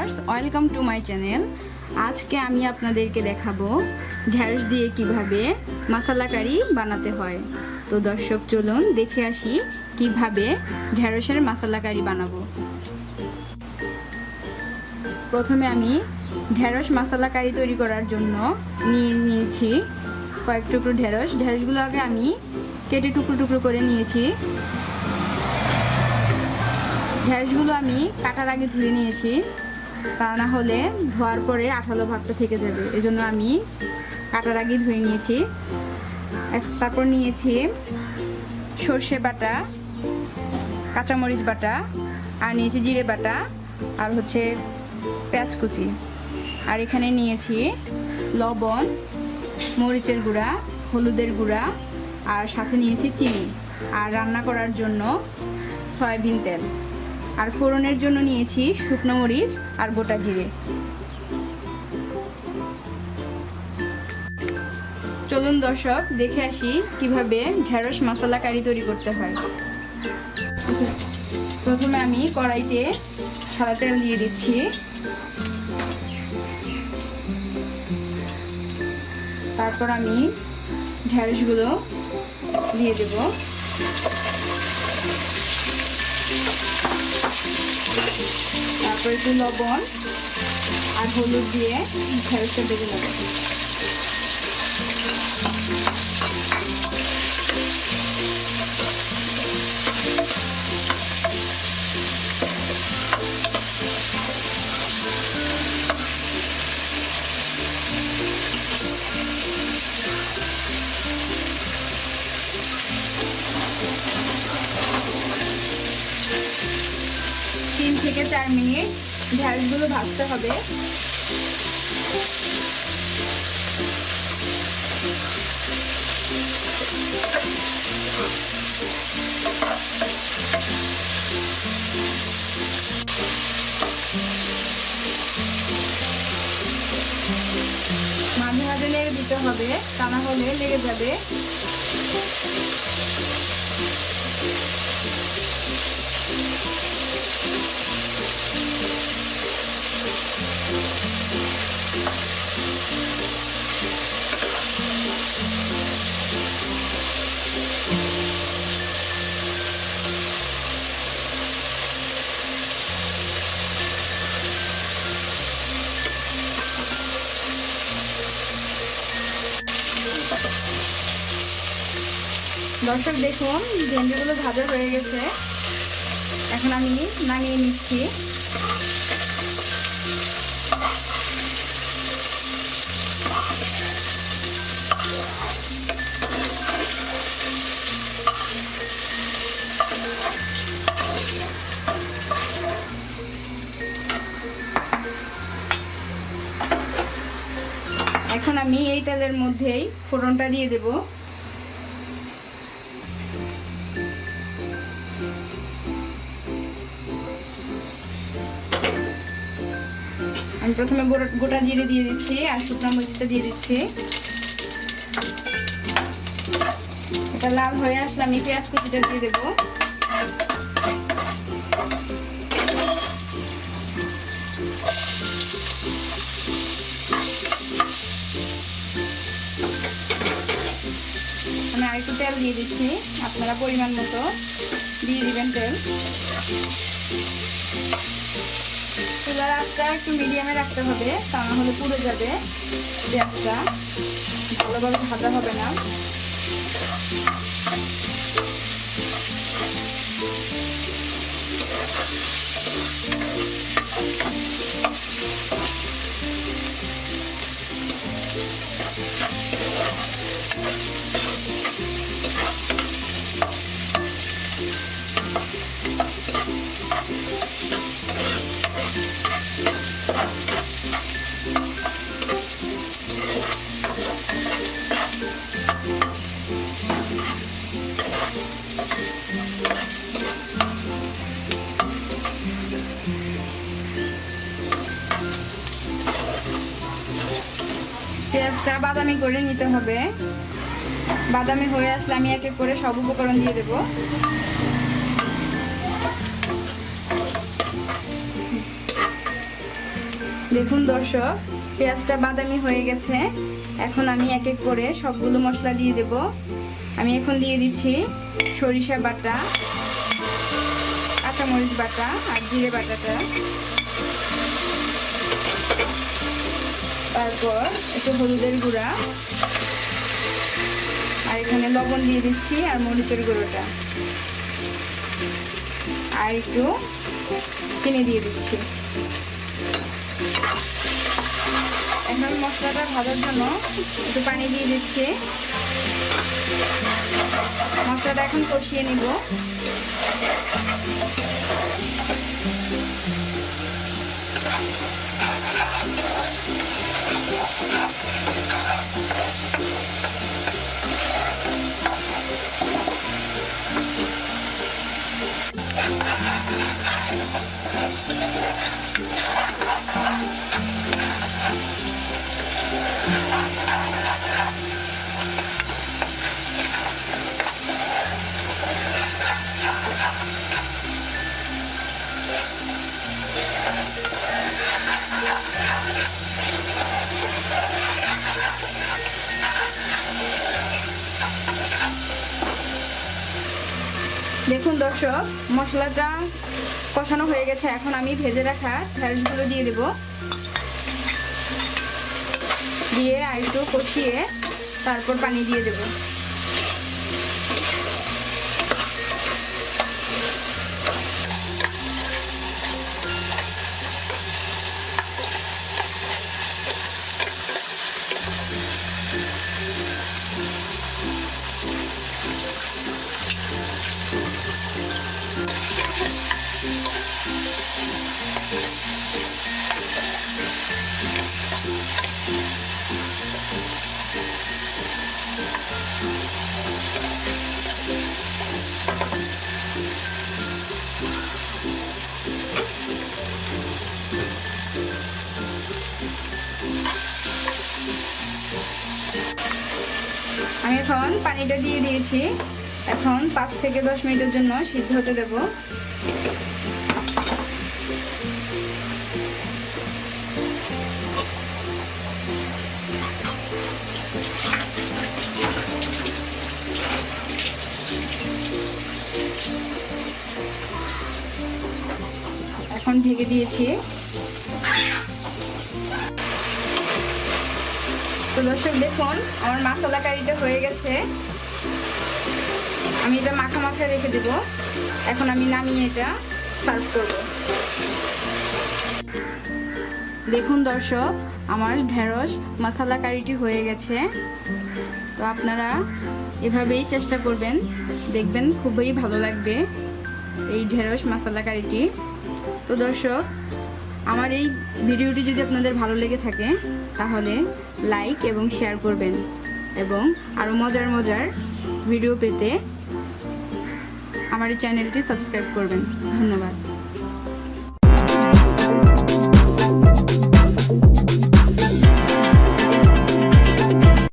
Viewers, welcome to my channel. আজকে আমি আপনাদেরকে দেখাবো ঢেঁড়স দিয়ে কিভাবে মশলা কারি বানাতে হয়। তো দর্শক, চলুন দেখে আসি কিভাবে ঢেঁড়সের মশলা কারি বানাবো। প্রথমে আমি ঢেঁড়স মশলা কারি তৈরি করার জন্য নিয়েছি কয়েক টুকরো ঢেঁড়সগুলো আগে আমি কেটে টুকরো টুকরো করে নিয়েছি। ঢেঁড়সগুলো আমি কাটার আগে ধুয়ে নিয়েছি, তা না হলে ধোয়ার পরে আঠালো ভাবটা থেকে যাবে, এজন্য আমি কাটার আগে ধুয়ে নিয়েছি। তারপর নিয়েছি সর্ষে বাটা, কাঁচামরিচ বাটা, আর নিয়েছি জিরে বাটা, আর হচ্ছে পেঁয়াজ কুচি, আর এখানে নিয়েছি লবণ, মরিচের গুঁড়া, হলুদের গুঁড়া, আর সাথে নিয়েছি চিনি, আর রান্না করার জন্য সয়াবিন তেল, আর ফোড়নের জন্য নিয়েছি শুকনো মরিচ আর গোটা জিরে। চলুন দর্শক, দেখে আসি কিভাবে ঢেঁড়স মশলা কারি তৈরি করতে হয়। প্রথমে আমি কড়াইতে সাদা তেল দিয়ে দিচ্ছি। তারপর আমি ঢেঁড়সগুলো দিয়ে দেব। তারপর একটু লবণ আর হলুদ দিয়ে ঢেঁড়সটা ভেজে নেব। তিন থেকে 4 মিনিট ঢেঁড়সগুলো ভাজতে হবে। মাঝে মাঝে লেগে দিতে হবে, তা না হলে লেগে যাবে। দর্শক দেখুন, ভেন্ডিগুলো ভাজা হয়ে গেছে। এখন আমি নামিয়ে নিচ্ছি। এখন আমি এই তেলের মধ্যেই ফোড়নটা দিয়ে দেব। আমি প্রথমে গোটা জিরে দিয়ে দিচ্ছি আর শুকনো মরিচটা দিয়ে দিচ্ছি। এটা লাল হয়ে আসলে আমি পেঁয়াজ কুচিটা দিয়ে দেব। আমি আরেকটু তেল দিয়ে দিচ্ছি, আপনারা পরিমাণ মতো দিয়ে দিবেন তেল। চুলার আঁচটা একটু মিডিয়ামে রাখতে হবে, তা না হলে পুড়ে যাবে, পেঁয়াজটা ভালোভাবে ভাজা হবে না। পেঁয়াজটা বাদামি করে নিতে হবে। বাদামি হয়ে আসলে আমি এক এক করে সব উপকরণ দিয়ে দেব। দেখুন দর্শক, পেঁয়াজটা বাদামি হয়ে গেছে। এখন আমি এক এক করে সবগুলো মশলা দিয়ে দেব। আমি এখন দিয়ে দিচ্ছি সরিষা বাটা, কাঁচামরিচ বাটা আর জিরে বাটাটা। তারপর একটু হলুদের গুঁড়া, আর এখানে লবণ দিয়ে দিচ্ছি আর মরিচের গুঁড়োটা, আর একটু চিনি দিয়ে দিচ্ছি। এখন মশলাটা ভাজার জন্য একটু পানি দিয়ে দিচ্ছি। মশলাটা এখন কষিয়ে নিব। দেখুন দর্শক, মশলাটা কষানো হয়ে গেছে। এখন আমি ভেজে রাখা ঢেঁড়সগুলো দিয়ে দেব, দিয়ে আর একটু কষিয়ে তারপর পানি দিয়ে দেব। আমি এখন পানিটা দিয়ে দিয়েছি। এখন 5 থেকে 10 মিনিটের জন্য সিদ্ধ হতে দেব। এখন ঢেকে দিয়েছি। তো দর্শক দেখুন, আমার মশলা কারিটা হয়ে গেছে। আমি এটা মাখা মাখা রেখে দেব। এখন আমি নামিয়ে এটা সার্ভ করব। দেখুন দর্শক, আমার ঢেঁড়স মশলা কারিটি হয়ে গেছে। তো আপনারা এভাবেই চেষ্টা করবেন, দেখবেন খুবই ভালো লাগবে এই ঢেঁড়স মশলা কারিটি। তো দর্শক, আমার এই ভিডিওটি যদি আপনাদের ভালো লেগে থাকে তাহলে লাইক এবং শেয়ার করবেন, এবং আরও মজার মজার ভিডিও পেতে আমার এই চ্যানেলটি সাবস্ক্রাইব করবেন। ধন্যবাদ।